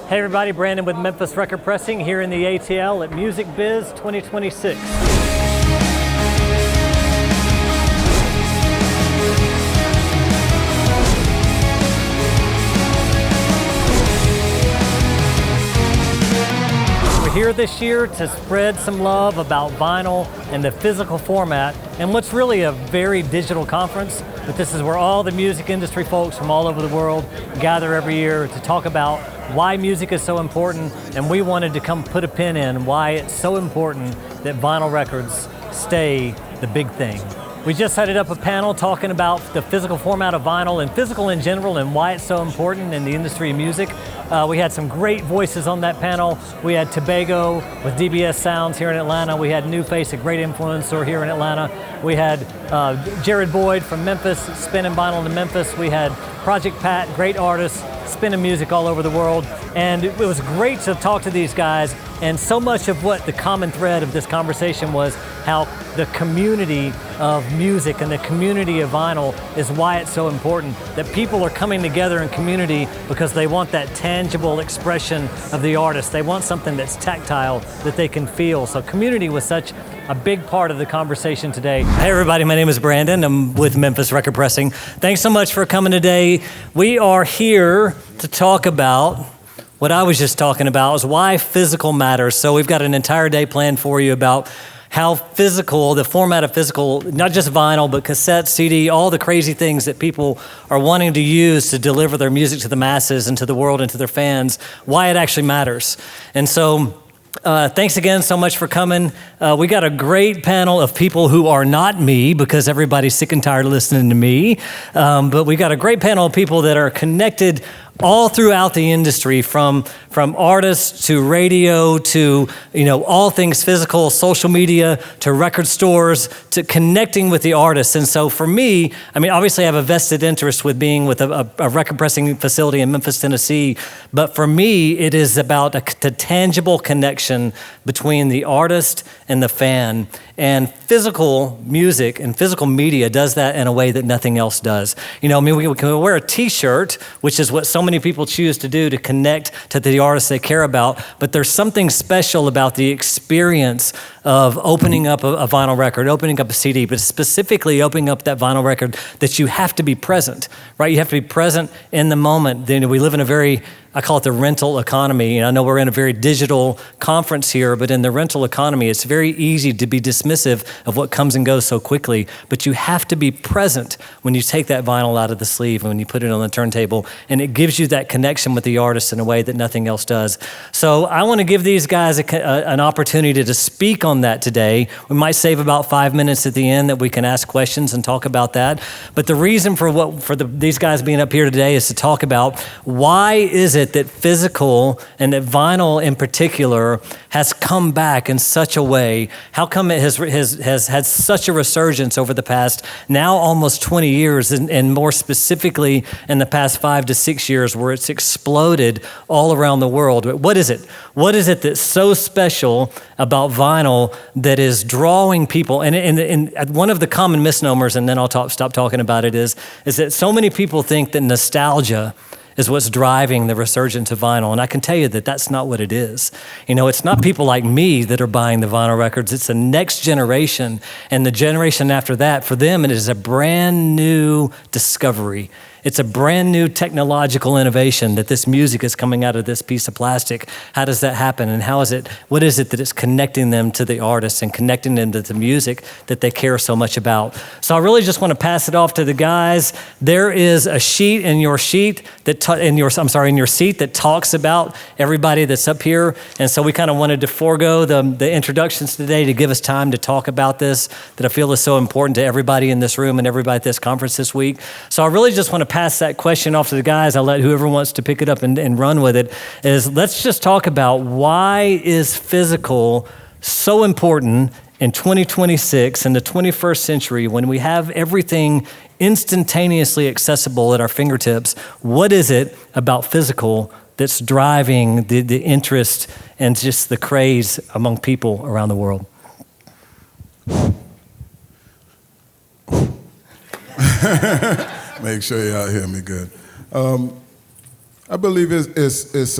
Hey everybody, Brandon with Memphis Record Pressing here in the ATL at Music Biz 2026. We're here this year to spread some love about vinyl and the physical format, and what's really a very digital conference, but this is where all the music industry folks from all over the world gather every year to talk about why music is so important, and we wanted to come put a pin in why it's so important that vinyl records stay the big thing. We just headed up a panel talking about the physical format of vinyl and physical in general and why it's so important in the industry of music. We had some great voices on that panel. We had Tobago with DBS Sounds here in Atlanta. We had New Face, a great influencer here in Atlanta. We had Jared Boyd from Memphis, spinning vinyl in Memphis. We had Project Pat, great artist, spinning music all over the world. And it was great to talk to these guys. And so much of what the common thread of this conversation was how the community of music and the community of vinyl is why it's so important. That people are coming together in community because they want that tangible expression of the artist. They want something that's tactile that they can feel. So community was such a big part of the conversation today. Hey everybody, my name is Brandon. I'm with Memphis Record Pressing. Thanks so much for coming today. We are here to talk about what I was just talking about, is why physical matters. So we've got an entire day planned for you about how physical, the format of physical, not just vinyl, but cassette, CD, all the crazy things that people are wanting to use to deliver their music to the masses and to the world and to their fans, why it actually matters. And so, thanks again so much for coming. We got a great panel of people who are not me, because everybody's sick and tired of listening to me. But we got a great panel of people that are connected all throughout the industry, from artists to radio to all things physical, social media to record stores to connecting with the artists. And so for me, obviously I have a vested interest with being with a record pressing facility in Memphis, Tennessee. But for me, it is about the tangible connection between the artist and the fan. And physical music and physical media does that in a way that nothing else does. We can wear a t-shirt, which is what so many people choose to do to connect to the artists they care about, but there's something special about the experience of opening up a vinyl record, opening up a CD, but specifically opening up that vinyl record that you have to be present, right? You have to be present in the moment. Then we live in a very, I call it the rental economy. I know we're in a very digital conference here, but in the rental economy, it's very easy to be dismissive of what comes and goes so quickly, but you have to be present when you take that vinyl out of the sleeve and when you put it on the turntable, and it gives you that connection with the artist in a way that nothing else does. So I want to give these guys an opportunity to speak on that today. We might save about 5 minutes at the end that we can ask questions and talk about that. But the reason for these guys being up here today is to talk about why is it that physical and that vinyl in particular has come back in such a way? How come it has had such a resurgence over the past now almost 20 years, and more specifically in the past 5 to 6 years, where it's exploded all around the world? What is it? What is it that's so special about vinyl that is drawing people? And one of the common misnomers, and then I'll stop talking about it, is that so many people think that nostalgia is what's driving the resurgence of vinyl. And I can tell you that that's not what it is. It's not people like me that are buying the vinyl records. It's the next generation and the generation after that. For them, it is a brand new discovery. It's a brand new technological innovation that this music is coming out of this piece of plastic. How does that happen? And what is it that is connecting them to the artists and connecting them to the music that they care so much about? So I really just want to pass it off to the guys. There is a sheet in your seat that talks about everybody that's up here. And so we kind of wanted to forego the introductions today to give us time to talk about this that I feel is so important to everybody in this room and everybody at this conference this week. So I really just want to pass that question off to the guys. I'll let whoever wants to pick it up and run with it. Let's just talk about why is physical so important in 2026, in the 21st century, when we have everything instantaneously accessible at our fingertips. What is it about physical that's driving the interest and just the craze among people around the world? Make sure y'all hear me good. I believe it's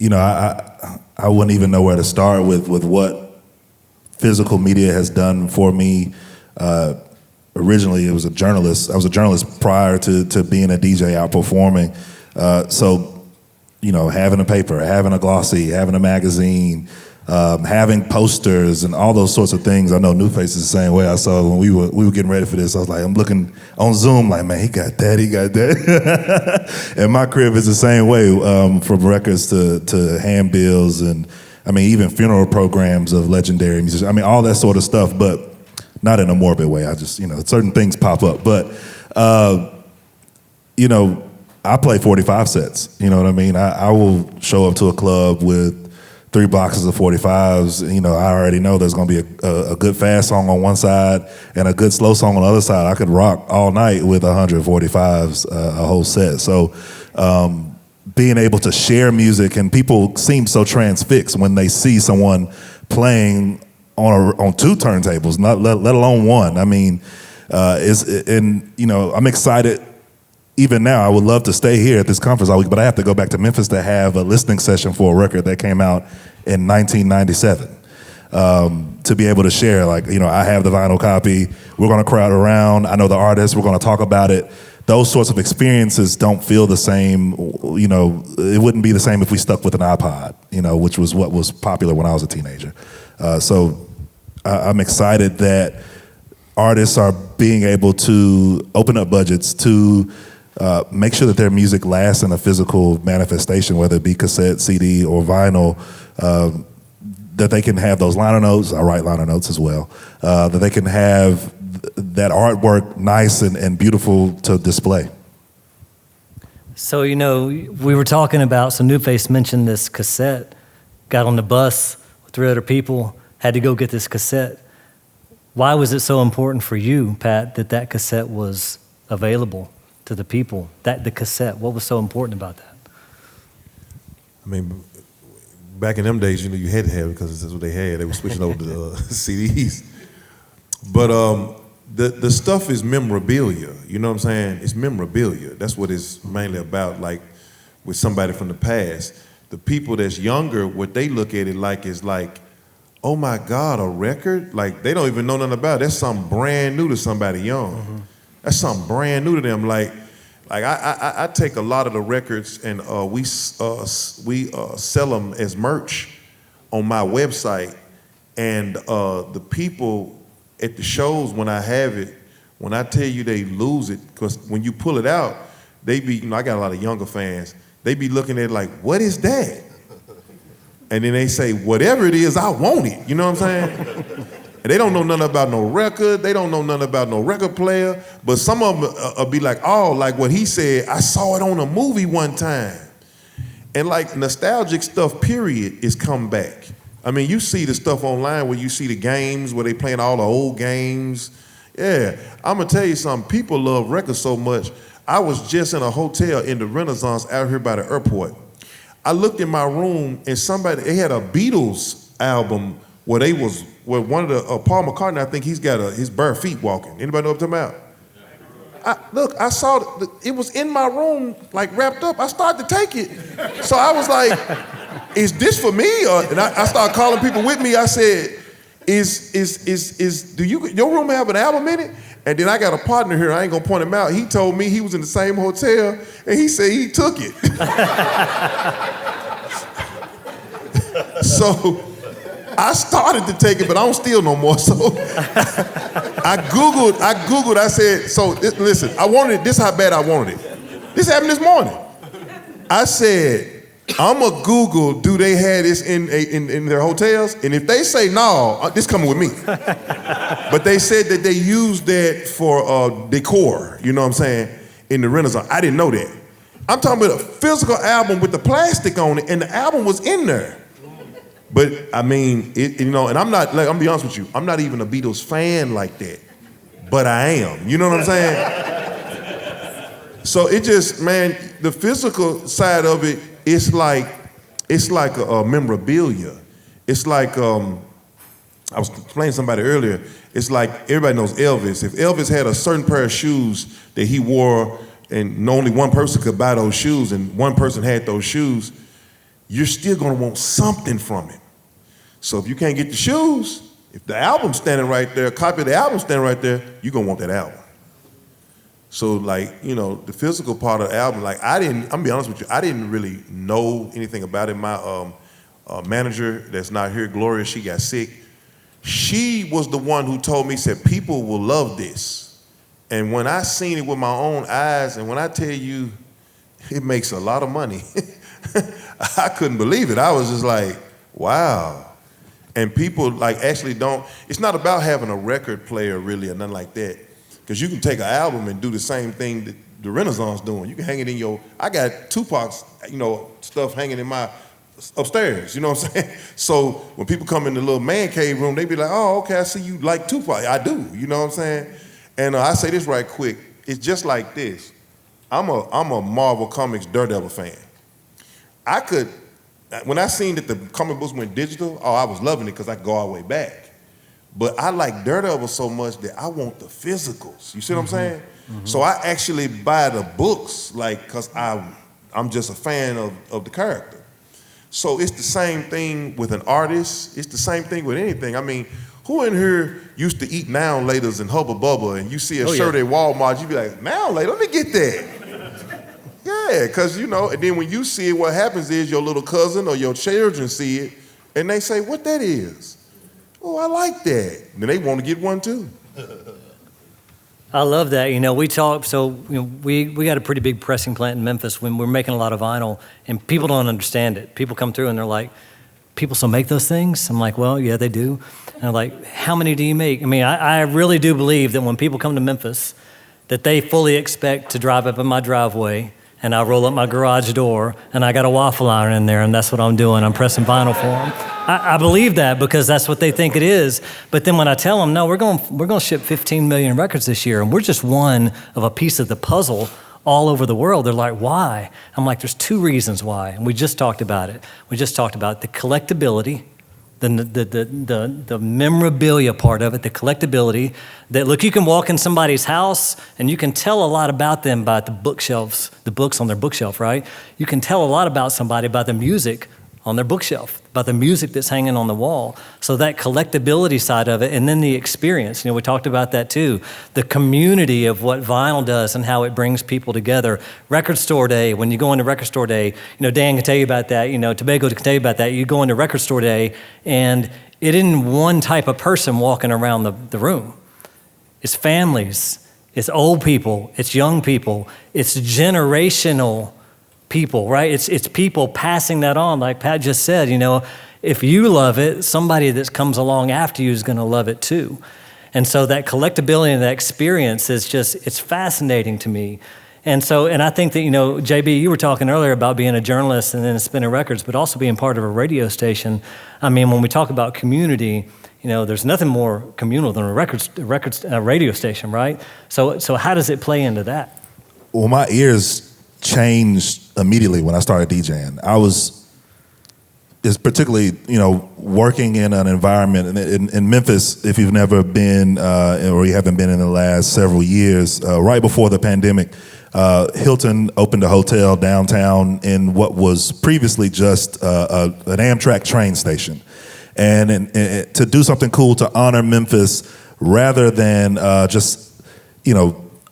I wouldn't even know where to start with what physical media has done for me. Originally, I was a journalist prior to being a DJ out performing. So, having a paper, having a glossy, having a magazine, having posters and all those sorts of things. I know New Face is the same way. I saw when we were getting ready for this, I was like, I'm looking on Zoom like, man, he got that. And my crib is the same way, from records to handbills and, even funeral programs of legendary musicians. All that sort of stuff, but not in a morbid way. I just, certain things pop up. But, I play 45 sets. You know what I mean? I will show up to a club with 3 boxes of 45s. I already know there's going to be a good fast song on one side and a good slow song on the other side. I could rock all night with 145s, a whole set. So being able to share music, and people seem so transfixed when they see someone playing on 2 turntables, let alone 1. I'm excited. Even now, I would love to stay here at this conference all week, but I have to go back to Memphis to have a listening session for a record that came out in 1997. To be able to share, I have the vinyl copy. We're going to crowd around. I know the artist. We're going to talk about it. Those sorts of experiences don't feel the same. It wouldn't be the same if we stuck with an iPod, which was what was popular when I was a teenager. So I'm excited that artists are being able to open up budgets to make sure that their music lasts in a physical manifestation, whether it be cassette, CD, or vinyl, that they can have those liner notes. I write liner notes as well. That they can have that artwork nice and beautiful to display. So, we were talking about, so New Face mentioned this cassette, got on the bus with 3 other people, had to go get this cassette. Why was it so important for you, Pat, that cassette was available to the people? The cassette, what was so important about that? Back in them days, you had to have it because that's what they had. They were switching over to CDs. But the stuff is memorabilia. You know what I'm saying? It's memorabilia. That's what it's mainly about. Like with somebody from the past, the people that's younger, what they look at it like is like, oh my God, a record? Like they don't even know nothing about it. That's something brand new to somebody young. Mm-hmm. That's something brand new to them. Like I take a lot of the records and we sell them as merch on my website, and the people at the shows when I have it, when I tell you they lose it, because when you pull it out, they be, I got a lot of younger fans, they be looking at it like, what is that? And then they say, whatever it is, I want it. You know what I'm saying? And they don't know nothing about no record. They don't know nothing about no record player. But some of them will be like, oh, like what he said, I saw it on a movie one time. And like nostalgic stuff, period, is come back. You see the stuff online where you see the games, where they playing all the old games. Yeah, I'm gonna tell you something. People love records so much. I was just in a hotel in the Renaissance out here by the airport. I looked in my room and they had a Beatles album where one of the, Paul McCartney, I think he's got his bare feet walking. Anybody know what I'm talking about? I saw it was in my room, like wrapped up. I started to take it. So I was like, is this for me? And I started calling people with me. I said, do your room have an album in it? And then I got a partner here, I ain't gonna point him out. He told me he was in the same hotel and he said he took it. So I started to take it, but I don't steal no more. So I Googled, I said, listen, I wanted it, this is how bad I wanted it. This happened this morning. I said, I'm going to Google, do they have this in their hotels? And if they say no, this coming with me. But they said that they used that for decor, you know what I'm saying, in the Renaissance. I didn't know that. I'm talking about a physical album with the plastic on it, and the album was in there. But and I'm not, I'm gonna be honest with you, I'm not even a Beatles fan like that, but I am, you know what I'm saying? So it just, man, the physical side of it, it's like a memorabilia. It's like, I was explaining to somebody earlier, it's like everybody knows Elvis. If Elvis had a certain pair of shoes that he wore and only one person could buy those shoes and one person had those shoes, you're still gonna want something from it. So if you can't get the shoes, if the album's standing right there, a copy of the album standing right there, you're gonna want that album. So like, the physical part of the album, like I'm gonna be honest with you, I didn't really know anything about it. My manager that's not here, Gloria, she got sick. She was the one who told me, said, people will love this. And when I seen it with my own eyes, and when I tell you, it makes a lot of money, I couldn't believe it. I was just like, wow. And people like actually it's not about having a record player really or nothing like that. Because you can take an album and do the same thing that the Renaissance doing. You can hang it in I got Tupac's, stuff hanging in my upstairs, you know what I'm saying? So when people come in the little man cave room, they be like, oh, okay, I see you like Tupac. I do, you know what I'm saying? And I say this right quick, it's just like this. I'm a Marvel Comics Daredevil fan. When I seen that the comic books went digital, I was loving it because I could go all the way back. But I like Daredevil so much that I want the physicals. You see what I'm saying? Mm-hmm. So I actually buy the books, because I'm just a fan of the character. So it's the same thing with an artist. It's the same thing with anything. I mean, who in here used to eat Now and Laters and Hubba Bubba, and you see a shirt at Walmart, you be like, Now and Later, let me get that. Yeah, because, and then when you see it, what happens is your little cousin or your children see it, and they say, what that is? Oh, I like that. And then they want to get one too. I love that. We talk, we got a pretty big pressing plant in Memphis when we're making a lot of vinyl, and people don't understand it. People come through and they're like, people still make those things? I'm like, well, yeah, they do. And they're like, how many do you make? I mean, I really do believe that when people come to Memphis, that they fully expect to drive up in my driveway and I roll up my garage door and I got a waffle iron in there and that's what I'm doing. I'm pressing vinyl for them. I believe that because that's what they think it is. But then when I tell them, no, we're going to ship 15 million records this year and we're just one of a piece of the puzzle all over the world, they're like, why? I'm like, there's two reasons why. And we just talked about it. We just talked about the collectability, the memorabilia part of it, the collectability, that look, you can walk in somebody's house and you can tell a lot about them by the bookshelves, the books on their bookshelf, right? You can tell a lot about somebody by the music on their bookshelf, about the music that's hanging on the wall. So that collectability side of it, and then the experience, we talked about that too. The community of what vinyl does and how it brings people together. Record store day, when you go into record store day, Dan can tell you about that, Tobago can tell you about that. You go into record store day and it isn't one type of person walking around the room. It's families, it's old people, it's young people, it's generational people, right? It's people passing that on, like Pat just said, if you love it, somebody that comes along after you is gonna love it too. And so that collectability and that experience is it's fascinating to me. And I think that, JB, you were talking earlier about being a journalist and then spinning records, but also being part of a radio station. I mean, when we talk about community, there's nothing more communal than a radio station, right? So how does it play into that? Well, my ears changed immediately when I started DJing. It's particularly, working in an environment in Memphis, if you've never been or you haven't been in the last several years, right before the pandemic, Hilton opened a hotel downtown in what was previously just an Amtrak train station. And to do something cool to honor Memphis rather than just,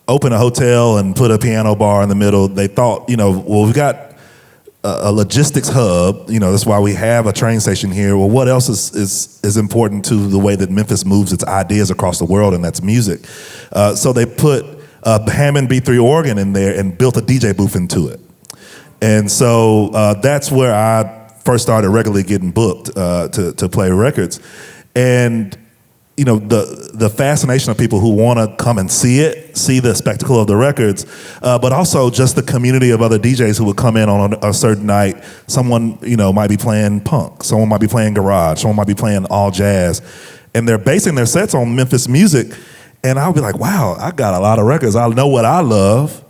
open a hotel and put a piano bar in the middle, they thought, well, we've got a logistics hub, that's why we have a train station here. Well, what else is important to the way that Memphis moves its ideas across the world, and that's music. So they put a Hammond B3 organ in there and built a DJ booth into it. And so that's where I first started regularly getting booked to play records. And the fascination of people who want to come and see the spectacle of the records, but also just the community of other DJs who would come in on a certain night. Someone, might be playing punk, someone might be playing garage, someone might be playing all jazz, and they're basing their sets on Memphis music. And I'll be like, wow, I got a lot of records. I know what I love,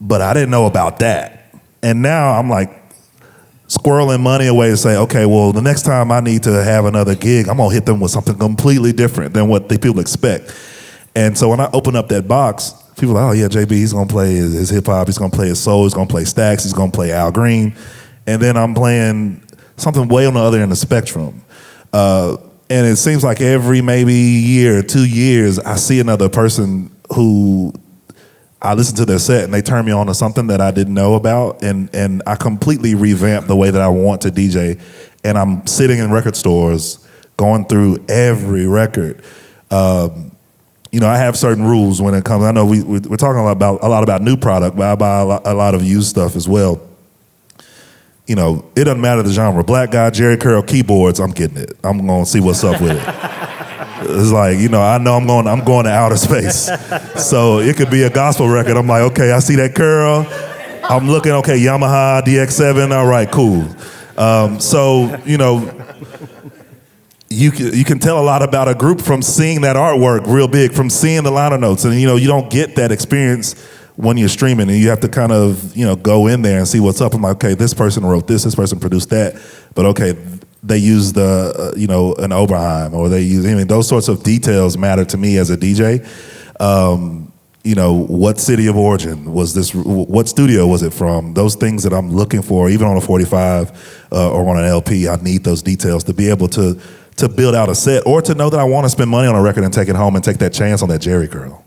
but I didn't know about that. And now I'm like, squirreling money away to say, okay, well, the next time I need to have another gig, I'm gonna hit them with something completely different than what the people expect. And so when I open up that box, people are like, oh yeah, JB, he's gonna play his hip hop, he's gonna play his soul, he's gonna play Stax, he's gonna play Al Green. and then I'm playing something way on the other end of the spectrum. And it seems like every maybe year, 2 years, I see another person who I listen to their set and they turn me on to something that I didn't know about, and I completely revamp the way that I want to DJ. And I'm sitting in record stores going through every record. You know, I have certain rules when it comes. I know we're talking a lot about new product, but I buy a lot of used stuff as well. You know, it doesn't matter the genre. Black guy, Jerry Curl keyboards, I'm getting it. I'm gonna see what's up with it. It's like, you know I'm going to outer space. So it could be a gospel record. I'm like, okay, I see that curl. I'm looking, okay, Yamaha DX7. All right, cool. So you know, you can tell a lot about a group from seeing that artwork real big, from seeing the liner notes, and you know, you don't get that experience when you're streaming, and you have to kind of, you know, go in there and see what's up. I'm like, okay, this person wrote this person produced that, but okay, they used you know, an Oberheim, or they use, I mean, those sorts of details matter to me as a DJ. You know, what city of origin was this? What studio was it from? Those things that I'm looking for, even on a 45 or on an LP, I need those details to be able to build out a set, or to know that I want to spend money on a record and take it home and take that chance on that Jerry curl.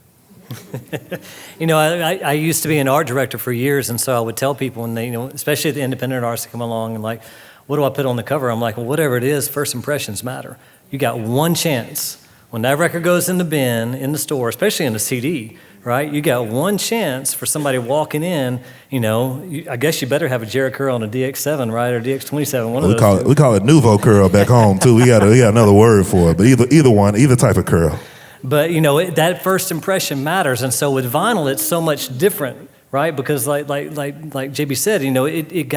You know, I used to be an art director for years, and so I would tell people when they, you know, especially the independent artists that come along and like, what do I put on the cover? I'm like, well, whatever it is, first impressions matter. You got one chance. When that record goes in the bin, in the store, especially in a CD, right? You got one chance for somebody walking in, you know, I guess you better have a Jerry curl on a DX7, right? Or DX27, one of those. We call it Nouveau curl back home too. We got another word for it, but either type of curl. But you know, that first impression matters, and so with vinyl, it's so much different, right? Because like JB said, you know, it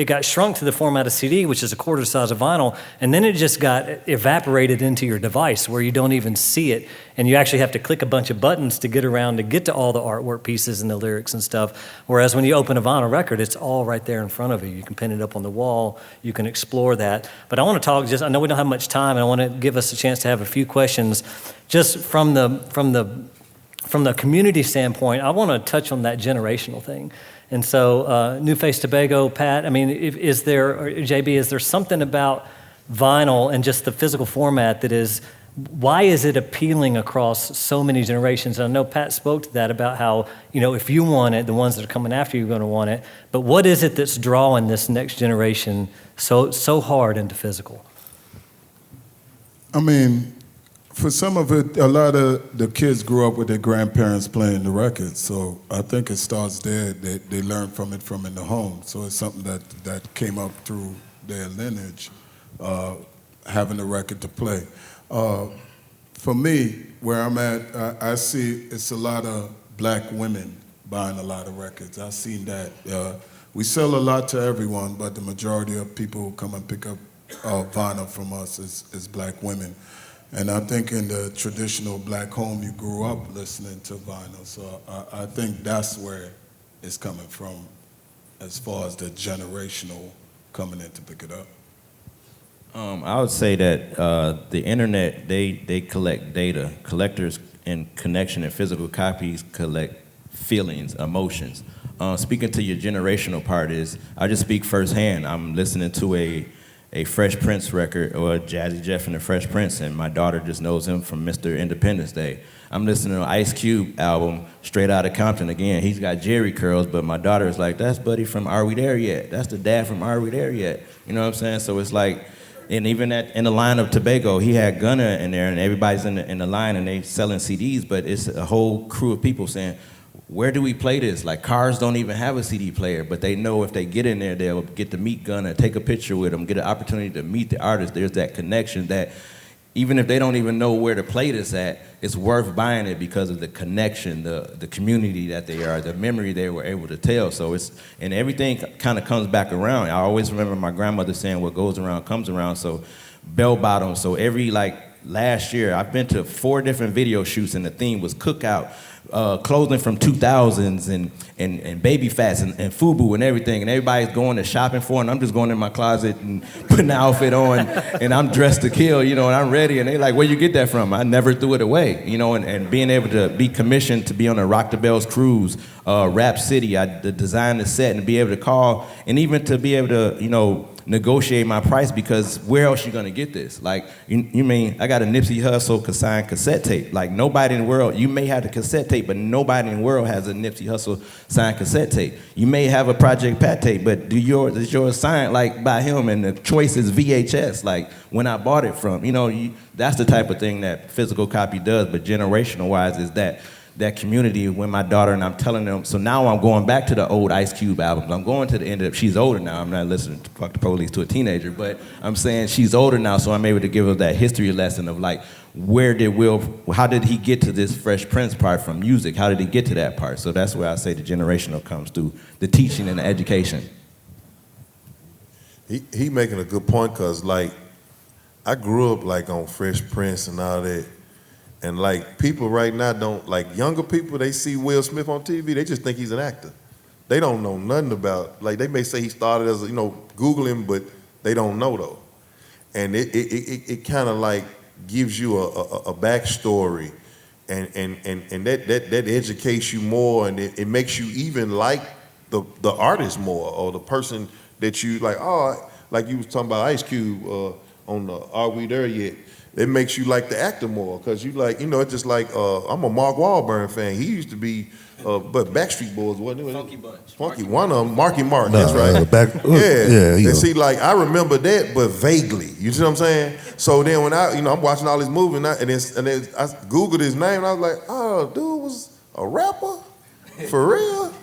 got shrunk to the format of CD, which is a quarter the size of vinyl, and then it just got evaporated into your device where you don't even see it, and you actually have to click a bunch of buttons to get around to get to all the artwork pieces and the lyrics and stuff. Whereas when you open a vinyl record, it's all right there in front of you. You can pin it up on the wall, you can explore that. But I want to talk I know we don't have much time, and I want to give us a chance to have a few questions just from the community standpoint. I want to touch on that generational thing. And so, New Face Tobago, Pat, I mean, is there something about vinyl and just the physical format why is it appealing across so many generations? And I know Pat spoke to that about how, you know, if you want it, the ones that are coming after you are going to want it. But what is it that's drawing this next generation so hard into physical? I mean, for some of it, a lot of the kids grew up with their grandparents playing the records, so I think it starts there. They learn from it from in the home, so it's something that came up through their lineage, having a record to play. For me, where I'm at, I see it's a lot of black women buying a lot of records. I've seen that. We sell a lot to everyone, but the majority of people who come and pick up vinyl from us is black women. And I think in the traditional black home, you grew up listening to vinyl. So I think that's where it's coming from as far as the generational coming in to pick it up. I would say that the internet, they collect data. Collectors in connection and physical copies collect feelings, emotions. Speaking to your generational part I just speak firsthand. I'm listening to a Fresh Prince record, or Jazzy Jeff and the Fresh Prince, and my daughter just knows him from Mr. Independence Day. I'm listening to an Ice Cube album, Straight Outta Compton. Again, he's got Jerry curls, but my daughter is like, that's Buddy from Are We There Yet? That's the dad from Are We There Yet? You know what I'm saying? So it's like, and even in the line of Tobago, he had Gunna in there, and everybody's in the line, and they selling CDs, but it's a whole crew of people saying, where do we play this? Like, cars don't even have a CD player, but they know if they get in there, they'll get to meet Gunna, take a picture with him, get an opportunity to meet the artist. There's that connection that even if they don't even know where to play this at, it's worth buying it because of the connection, the community that they are, the memory they were able to tell. So and everything kind of comes back around. I always remember my grandmother saying, what goes around comes around. So bell bottoms. So last year, I've been to 4 different video shoots, and the theme was cookout. clothing from 2000s and baby fats and FUBU and everything, and everybody's going to shopping for it, and I'm just going in my closet and putting the outfit on, and I'm dressed to kill, you know, and I'm ready, and they like, where you get that from? I never threw it away, you know, and being able to be commissioned to be on a Rock the Bells cruise, Rap City, I designed the set and be able to call, and even to be able to, you know, negotiate my price, because where else you gonna get this? Like, you mean, I got a Nipsey Hussle signed cassette tape. Like, nobody in the world, you may have the cassette tape, but nobody in the world has a Nipsey Hussle signed cassette tape. You may have a Project Pat tape, but is yours signed like by him, and the choice is VHS, like when I bought it from. You know, that's the type of thing that physical copy does, but generational wise is that community when my daughter, and I'm telling them, so now I'm going back to the old Ice Cube albums. I'm going to the end of, she's older now, I'm not listening to Fuck the Police to a teenager, but I'm saying she's older now, so I'm able to give her that history lesson of like, how did he get to this Fresh Prince part from music? How did he get to that part? So that's where I say the generational comes through the teaching and the education. He making a good point, cause like, I grew up like on Fresh Prince and all that. And like people right now don't, like younger people, they see Will Smith on TV, they just think he's an actor. They don't know nothing about, like they may say he started as, Google him, but they don't know though. And it kind of like gives you a backstory and that educates you more, and it makes you even like the artist more, or the person that you like, like you was talking about Ice Cube on the Are We There Yet? It makes you like the actor more, because you like, it's just like, I'm a Mark Wahlberg fan. He used to be, but Backstreet Boys, wasn't it? Funky Bunch. Funky, one of them, Marky Mark, that's right. Yeah. And see, like, I remember that, but vaguely. You see what I'm saying? So then when I'm watching all this movie, and I Googled his name, and I was like, oh, dude was a rapper? For real?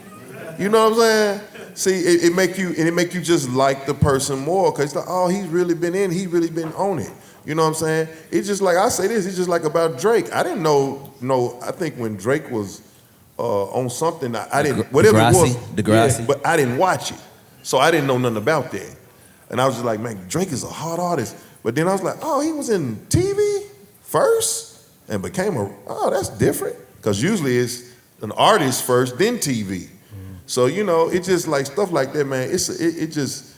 You know what I'm saying? See, it make you just like the person more, because like, oh, he's really been on it. You know what I'm saying? It's just like, I say this, it's just like about Drake. I didn't know, I think when Drake was on something, I didn't, whatever it was, Degrassi. but I didn't watch it. So I didn't know nothing about that. And I was just like, man, Drake is a hard artist. But then I was like, oh, he was in TV first and became that's different. Because usually it's an artist first, then TV. So, it's just like stuff like that, man. It just,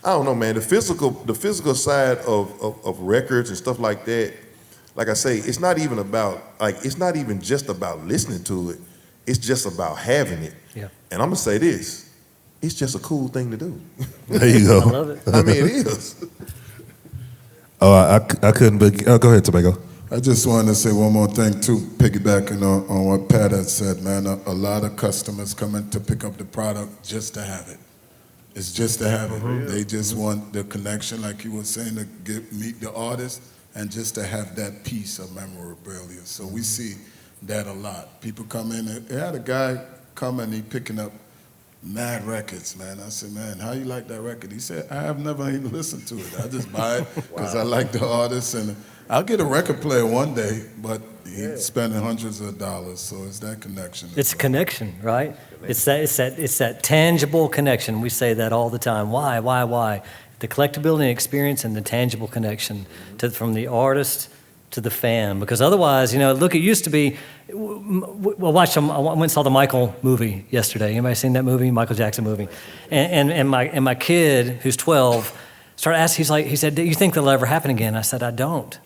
I don't know, man. The physical side of records and stuff like that, like I say, it's not even just about listening to it. It's just about having it. Yeah. And I'm gonna say this, it's just a cool thing to do. There you go. I love it. I mean, it is. Oh, I couldn't, but go ahead, Tobago. I just wanted to say one more thing too, piggybacking on what Pat had said, man. A lot of customers come in to pick up the product just to have it. It's just to have it. They just want the connection, like you were saying, to meet the artist, and just to have that piece of memorabilia. So we see that a lot. People come in, and had a guy come and he picking up mad records, man. I said, man, how you like that record? He said, I have never even listened to it. I just buy it because I like the artist, and I'll get a record player one day, but he's spending hundreds of dollars, so it's that connection. It's a connection, right? It's that tangible connection. We say that all the time. Why? The collectability experience and the tangible connection from the artist to the fan. Because otherwise, look, it used to be. I went and saw the Michael movie yesterday. Anybody seen that movie, Michael Jackson movie? And my kid, who's 12, started asking. He said, "Do you think that'll ever happen again?" I said, "I don't."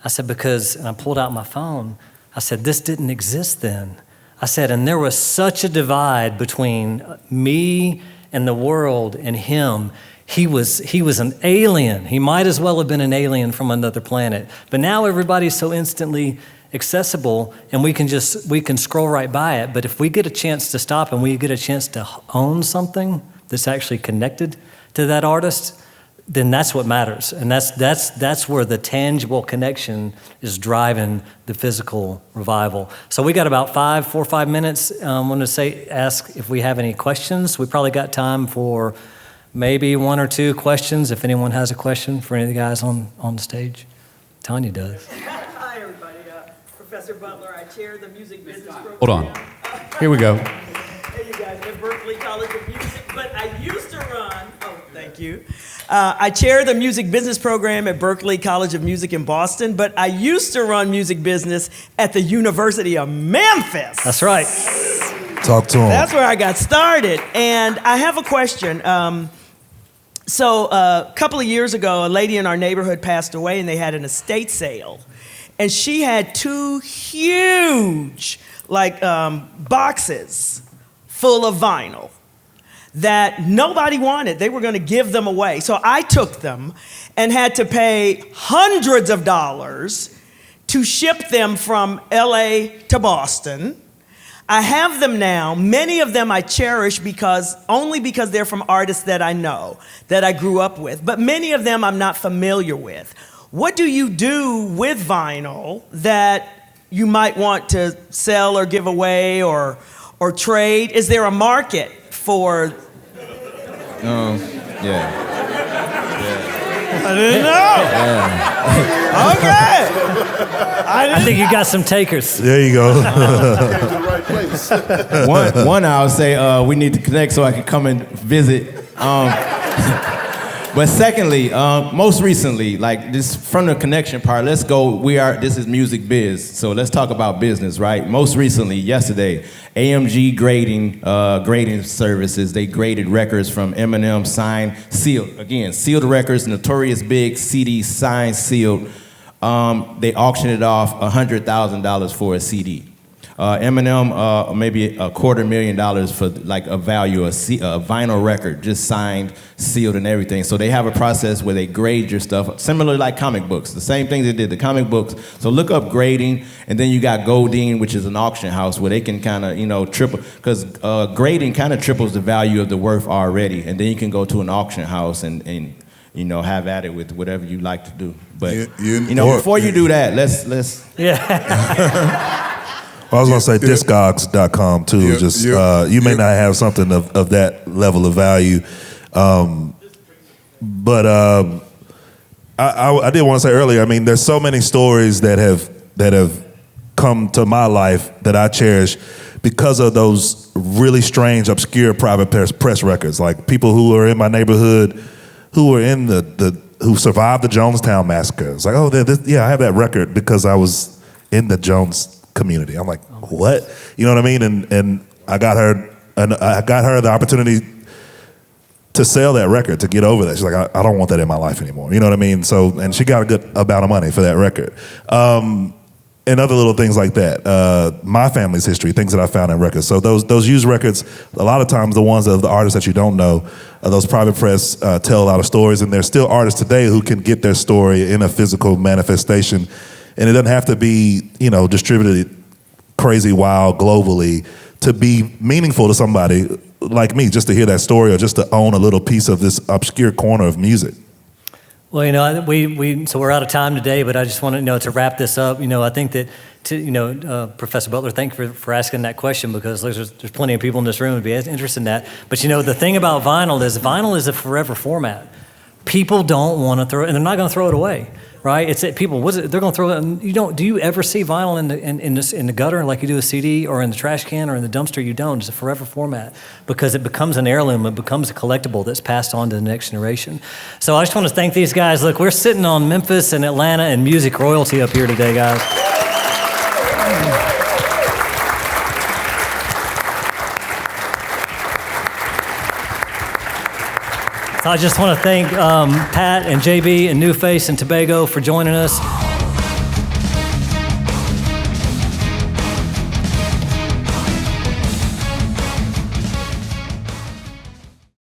I said, because, and I pulled out my phone. I said, this didn't exist then. I said, and there was such a divide between me and the world and him. He was an alien. He might as well have been an alien from another planet. But now everybody's so instantly accessible, and we can scroll right by it. But if we get a chance to stop and we get a chance to own something that's actually connected to that artist, then that's what matters. And that's where the tangible connection is driving the physical revival. So we got about 4 or 5 minutes. I want to ask if we have any questions. We probably got time for maybe 1 or 2 questions, if anyone has a question for any of the guys on the stage. Tanya does. Hi, everybody. Professor Butler, I chair the music business program. Hold on. Here we go. Hey, you guys, at Berkeley College of Music, but I used to run, Thank you. I chair the music business program at Berklee College of Music in Boston, but I used to run music business at the University of Memphis. That's right. Talk to him. That's where I got started. And I have a question. So a couple of years ago, a lady in our neighborhood passed away, and they had an estate sale. And she had 2 huge, boxes full of vinyl that nobody wanted. They were going to give them away. So I took them and had to pay hundreds of dollars to ship them from LA to Boston. I have them now. Many of them I cherish only because they're from artists that I know, that I grew up with. But many of them I'm not familiar with. What do you do with vinyl that you might want to sell or give away or trade? Is there a market for? Yeah. I didn't know. Yeah. Okay. I think you got some takers. There you go. One, I'll say we need to connect so I can come and visit. But secondly, most recently, this from the connection part, let's go. This is music biz, so let's talk about business, right? Most recently, yesterday, AMG grading services, they graded records from Eminem, signed, sealed. Again, sealed records, Notorious Big, CD, signed, sealed. They auctioned it off $100,000 for a CD. Eminem, maybe $250,000 for a value, a vinyl record, just signed, sealed, and everything. So they have a process where they grade your stuff, similar like comic books. The same thing they did the comic books. So look up grading, and then you got Goldine, which is an auction house where they can kind of, triple, because grading kind of triples the value of the worth already, and then you can go to an auction house and have at it with whatever you like to do. But before you do that, let's Yeah. I was going to say discogs.com too. You may not have something of that level of value. But I did want to say earlier, there's so many stories that have come to my life that I cherish because of those really strange, obscure private press records. Like people who are in my neighborhood who were in who survived the Jonestown massacre. It's like, I have that record because I was in the Jones community. I'm like, what? You know what I mean? And I got her the opportunity to sell that record, to get over that. She's like, I don't want that in my life anymore. You know what I mean? So, and she got a good amount of money for that record. And other little things like that. My family's history, things that I found in records. So those used records, a lot of times the ones of the artists that you don't know, those private press tell a lot of stories, and there's still artists today who can get their story in a physical manifestation. And it doesn't have to be, distributed crazy wild globally to be meaningful to somebody like me, just to hear that story or just to own a little piece of this obscure corner of music. Well, so we're out of time today, but I just want to wrap this up. I think that, Professor Butler, thank you for asking that question, because there's plenty of people in this room who'd be interested in that. But the thing about vinyl is a forever format. People don't want to throw it, and they're not going to throw it away. Right? They're going to throw it. Do you ever see vinyl in the gutter like you do a CD, or in the trash can, or in the dumpster? You don't. It's a forever format because it becomes an heirloom. It becomes a collectible that's passed on to the next generation. So I just want to thank these guys. Look, we're sitting on Memphis and Atlanta and music royalty up here today, guys. So I just want to thank Pat and JB and New Face and Tobago for joining us.